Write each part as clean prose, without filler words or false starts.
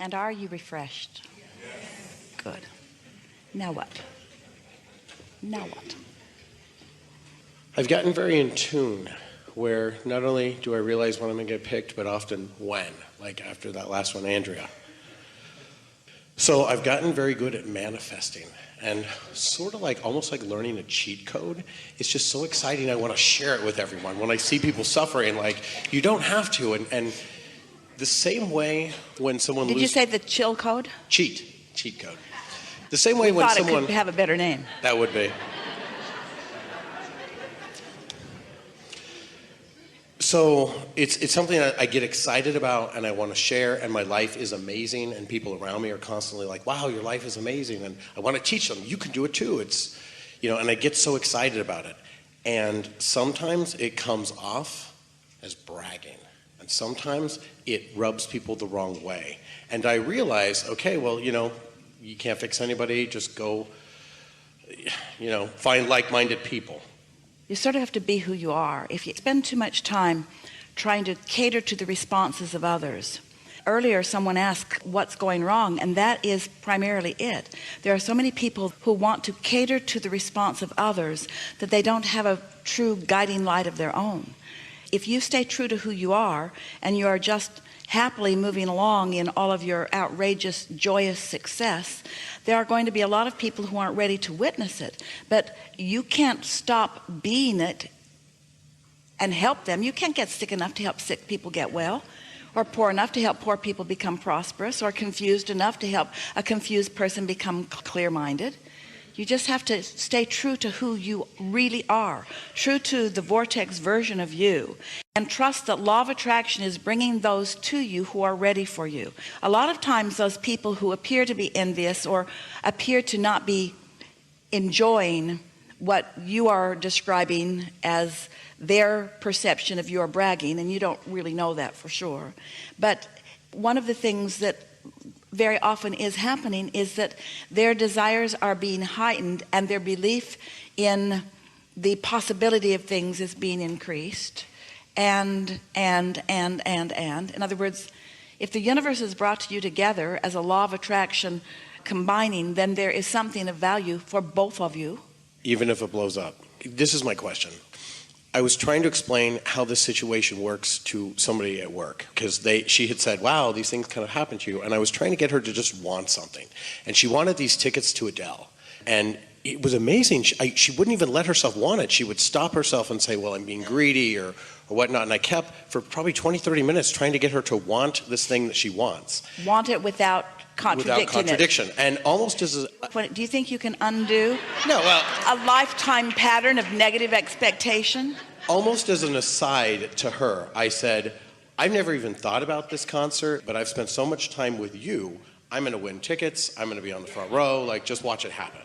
And are you refreshed? Good. Now what? Now what? I've gotten very in tune where not only do I realize when I'm going to get picked, but often when, like after that last one, Andrea. So I've gotten very good at manifesting and sort of like almost like learning a cheat code. It's just so exciting. I want to share it with everyone. When I see people suffering, like you don't have to. And the same way when someone Did you say the chill code? Cheat code. The same way when thought someone... it could have a better name. That would be. So it's something that I get excited about and I want to share, and my life is amazing, and people around me are constantly like, wow, your life is amazing, and I want to teach them, you can do it too. It's, and I get so excited about it. And sometimes it comes off as bragging, and sometimes it rubs people the wrong way. And I realize, okay, well, you can't fix anybody, just go, find like-minded people. You sort of have to be who you are. If you spend too much time trying to cater to the responses of others. Earlier, someone asked what's going wrong, and that is primarily it. There are so many people who want to cater to the response of others that they don't have a true guiding light of their own. If you stay true to who you are, and you are just happily moving along in all of your outrageous, joyous success, there are going to be a lot of people who aren't ready to witness it. But you can't stop being it and help them. You can't get sick enough to help sick people get well, or poor enough to help poor people become prosperous, or confused enough to help a confused person become clear-minded. You just have to stay true to who you really are, true to the vortex version of you, and trust that law of attraction is bringing those to you who are ready for you. A lot of times those people who appear to be envious or appear to not be enjoying what you are describing as their perception of your bragging, and you don't really know that for sure. But one of the things that very often is happening is that their desires are being heightened, and their belief in the possibility of things is being increased. And. In other words, if the universe is brought to you together as a law of attraction combining, then there is something of value for both of you. Even if it blows up. This is my question. I was trying to explain how this situation works to somebody at work, because she had said, wow, these things kind of happen to you. And I was trying to get her to just want something. And she wanted these tickets to Adele. And it was amazing. She wouldn't even let herself want it. She would stop herself and say, well, I'm being greedy or whatnot. And I kept for probably 20, 30 minutes trying to get her to want this thing that she wants. Want it without contradiction. And almost as do you think you can undo a lifetime pattern of negative expectation? Almost as an aside to her, I said, I've never even thought about this concert, but I've spent so much time with you, I'm going to win tickets, I'm going to be on the front row, like just watch it happen.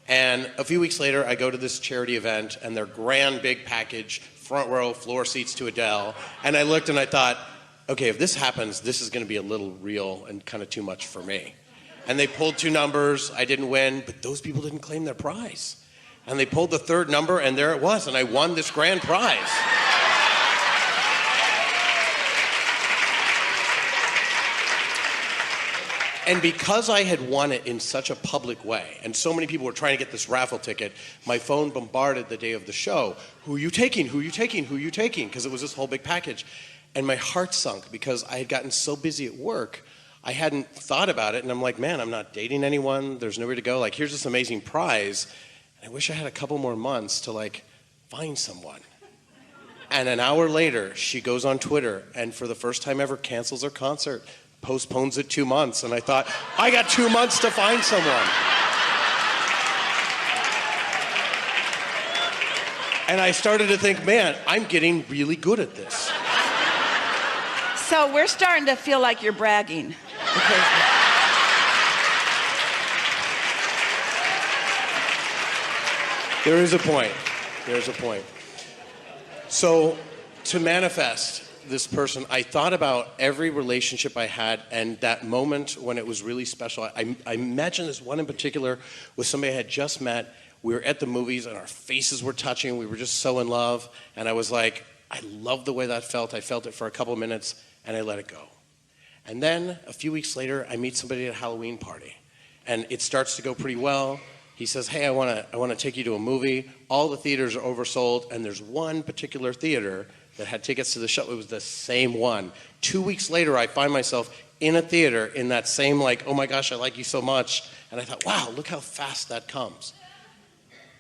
And a few weeks later, I go to this charity event, and their grand big package, front row, floor seats to Adele, and I looked and I thought, okay, if this happens, this is going to be a little real and kind of too much for me. And they pulled 2 numbers. I didn't win, but those people didn't claim their prize. And they pulled the 3rd number, and there it was, and I won this grand prize. And because I had won it in such a public way, and so many people were trying to get this raffle ticket, my phone bombarded the day of the show. Who are you taking? Who are you taking? Who are you taking? Because it was this whole big package. And my heart sunk because I had gotten so busy at work, I hadn't thought about it. And I'm like, man, I'm not dating anyone. There's nowhere to go. Like, here's this amazing prize. And I wish I had a couple more months to like find someone. And an hour later, she goes on Twitter and for the first time ever cancels her concert, postpones it 2 months. And I thought, I got 2 months to find someone. And I started to think, man, I'm getting really good at this. So we're starting to feel like you're bragging. There is a point. There's a point. So to manifest this person, I thought about every relationship I had and that moment when it was really special. I imagine this one in particular with somebody I had just met. We were at the movies and our faces were touching. We were just so in love. And I was like, I love the way that felt. I felt it for a couple of minutes and I let it go. And then a few weeks later, I meet somebody at a Halloween party. And it starts to go pretty well. He says, hey, I want to take you to a movie. All the theaters are oversold, and there's one particular theater that had tickets to the show. It was the same one. 2 weeks later, I find myself in a theater in that same, like, oh my gosh, I like you so much. And I thought, wow, look how fast that comes.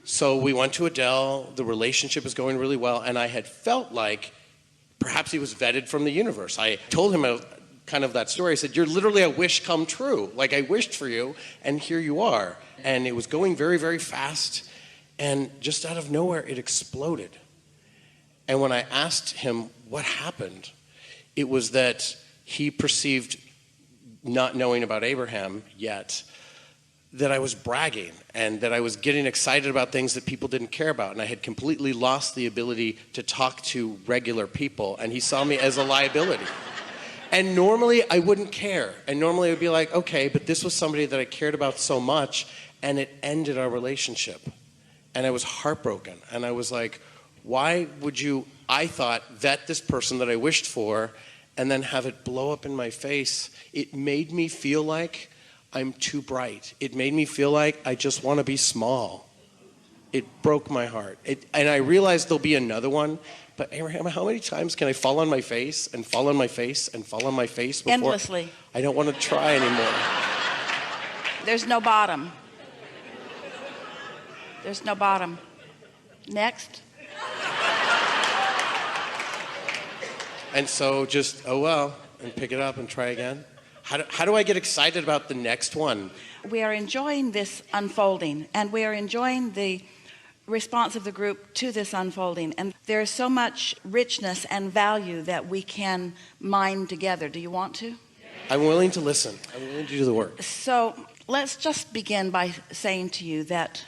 So we went to Adele. The relationship is going really well. And I had felt like perhaps he was vetted from the universe. I told him kind of that story. I said, you're literally a wish come true. Like, I wished for you, and here you are. And it was going very, very fast. And just out of nowhere, it exploded. And when I asked him what happened, it was that he perceived, not knowing about Abraham yet, that I was bragging and that I was getting excited about things that people didn't care about. And I had completely lost the ability to talk to regular people. And he saw me as a liability. And normally I wouldn't care. And normally I would be like, okay, but this was somebody that I cared about so much, and it ended our relationship. And I was heartbroken. And I was like, why would you, I thought, vet this person that I wished for and then have it blow up in my face? It made me feel like I'm too bright. It made me feel like I just want to be small. It broke my heart. And I realized there'll be another one. But Abraham, how many times can I fall on my face and fall on my face and fall on my face before? Endlessly. I don't want to try anymore. There's no bottom. There's no bottom. Next. And so just, oh well, and pick it up and try again. How do I get excited about the next one? We are enjoying this unfolding, and we are enjoying the response of the group to this unfolding. And there is so much richness and value that we can mine together. Do you want to? I'm willing to listen. I'm willing to do the work. So let's just begin by saying to you that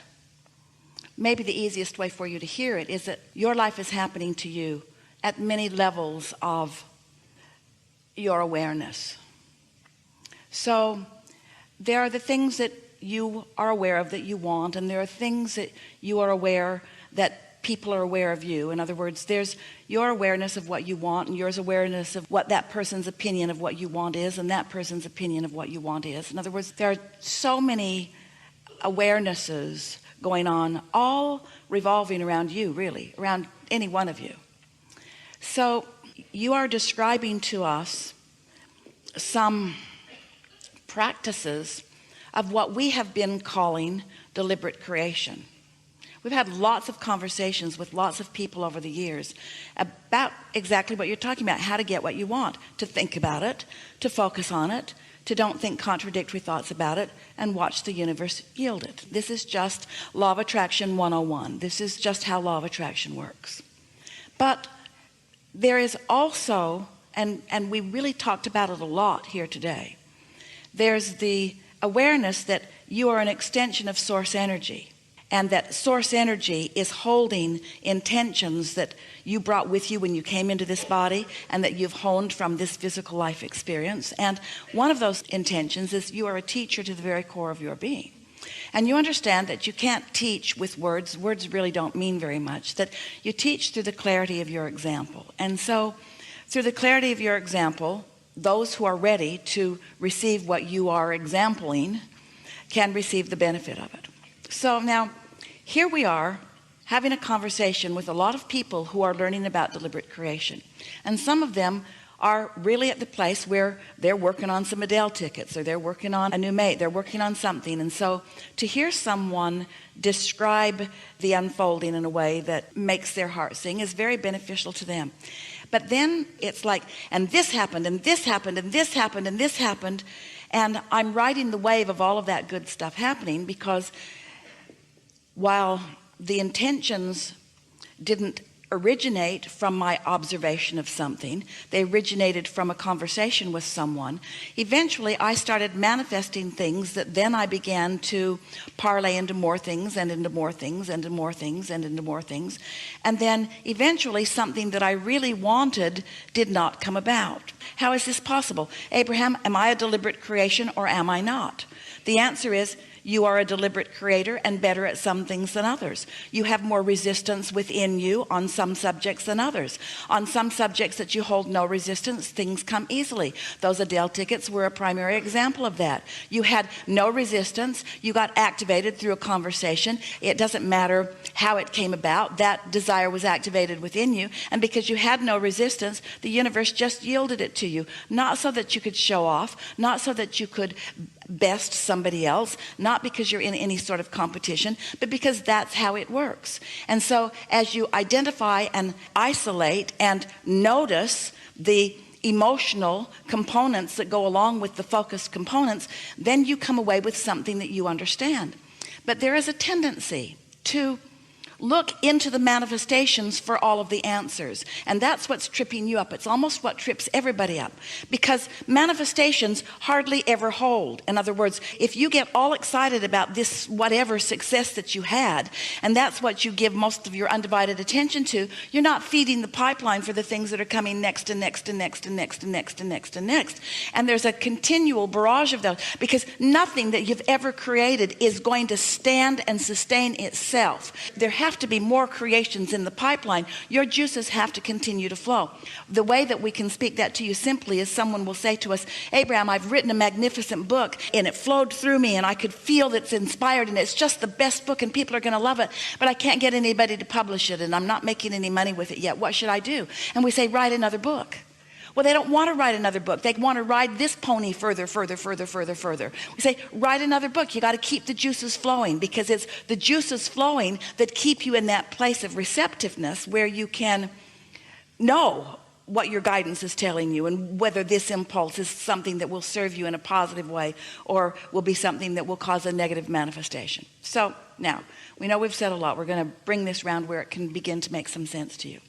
maybe the easiest way for you to hear it is that your life is happening to you at many levels of your awareness. So there are the things that you are aware of that you want, and there are things that you are aware that people are aware of you. In other words, there's your awareness of what you want, and yours awareness of what that person's opinion of what you want is, and that person's opinion of what you want is. In other words, there are so many awarenesses going on, all revolving around you, really, around any one of you. So you are describing to us some practices of what we have been calling deliberate creation. We've had lots of conversations with lots of people over the years about exactly what you're talking about, how to get what you want, to think about it, to focus on it, to don't think contradictory thoughts about it, and watch the universe yield it. This is just Law of Attraction 101. This is just how Law of Attraction works. But there is also, and we really talked about it a lot here today, there's the awareness that you are an extension of source energy, and that source energy is holding intentions that you brought with you when you came into this body, and that you've honed from this physical life experience. And one of those intentions is you are a teacher to the very core of your being. And you understand that you can't teach with words. Words really don't mean very much. That you teach through the clarity of your example. And so through the clarity of your example, those who are ready to receive what you are exampling can receive the benefit of it. So now here we are having a conversation with a lot of people who are learning about deliberate creation. And some of them are really at the place where they're working on some Adele tickets, or they're working on a new mate, they're working on something. And so to hear someone describe the unfolding in a way that makes their heart sing is very beneficial to them. But then it's like, and this happened, and this happened, and this happened, and this happened. And I'm riding the wave of all of that good stuff happening, because while the intentions didn't originate from my observation of something, they originated from a conversation with someone. Eventually I started manifesting things that then I began to parlay into more things, and into more things, and into more things, and into more things. And then eventually something that I really wanted did not come about. How is this possible? Abraham, am I a deliberate creation or am I not? The answer is you are a deliberate creator and better at some things than others. You have more resistance within you on some subjects than others. On some subjects that you hold no resistance, things come easily. Those Adele tickets were a primary example of that. You had no resistance. You got activated through a conversation. It doesn't matter how it came about. That desire was activated within you. And because you had no resistance, the universe just yielded it to you. Not so that you could show off, not so that you could best somebody else, not because you're in any sort of competition, but because that's how it works. And so as you identify and isolate and notice the emotional components that go along with the focused components, then you come away with something that you understand. But there is a tendency to look into the manifestations for all of the answers. And that's what's tripping you up. It's almost what trips everybody up, because manifestations hardly ever hold. In other words, if you get all excited about this whatever success that you had, and that's what you give most of your undivided attention to, you're not feeding the pipeline for the things that are coming next and next and next and next and next and next and next. And there's a continual barrage of those, because nothing that you've ever created is going to stand and sustain itself. There have to be more creations in the pipeline. Your juices have to continue to flow. The way that we can speak that to you simply is someone will say to us, Abraham, I've written a magnificent book and it flowed through me and I could feel that it's inspired and it's just the best book and people are going to love it, but I can't get anybody to publish it and I'm not making any money with it yet. What should I do? And we say, write another book. Well, they don't want to write another book. They want to ride this pony further. We say, write another book. You got to keep the juices flowing, because it's the juices flowing that keep you in that place of receptiveness where you can know what your guidance is telling you and whether this impulse is something that will serve you in a positive way or will be something that will cause a negative manifestation. So now we know we've said a lot. We're going to bring this round where it can begin to make some sense to you.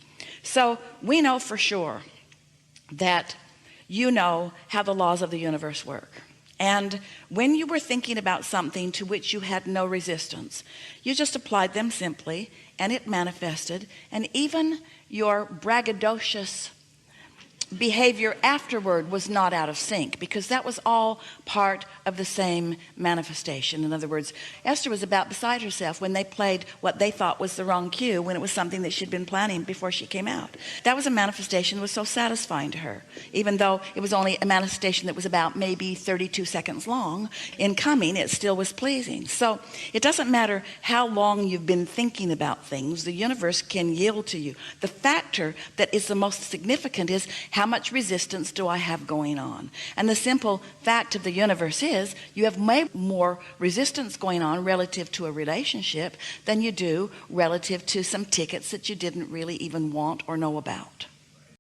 So we know for sure that you know how the laws of the universe work. And when you were thinking about something to which you had no resistance, you just applied them simply and it manifested. And even your braggadocious behavior afterward was not out of sync, because that was all part of the same manifestation. In other words, Esther was about beside herself when they played what they thought was the wrong cue, when it was something that she'd been planning before she came out. That was a manifestation that was so satisfying to her, even though it was only a manifestation that was about maybe 32 seconds long in coming. It still was pleasing. So it doesn't matter how long you've been thinking about things, the universe can yield to you. The factor that is the most significant is how much resistance do I have going on? And the simple fact of the universe is you have way more resistance going on relative to a relationship than you do relative to some tickets that you didn't really even want or know about.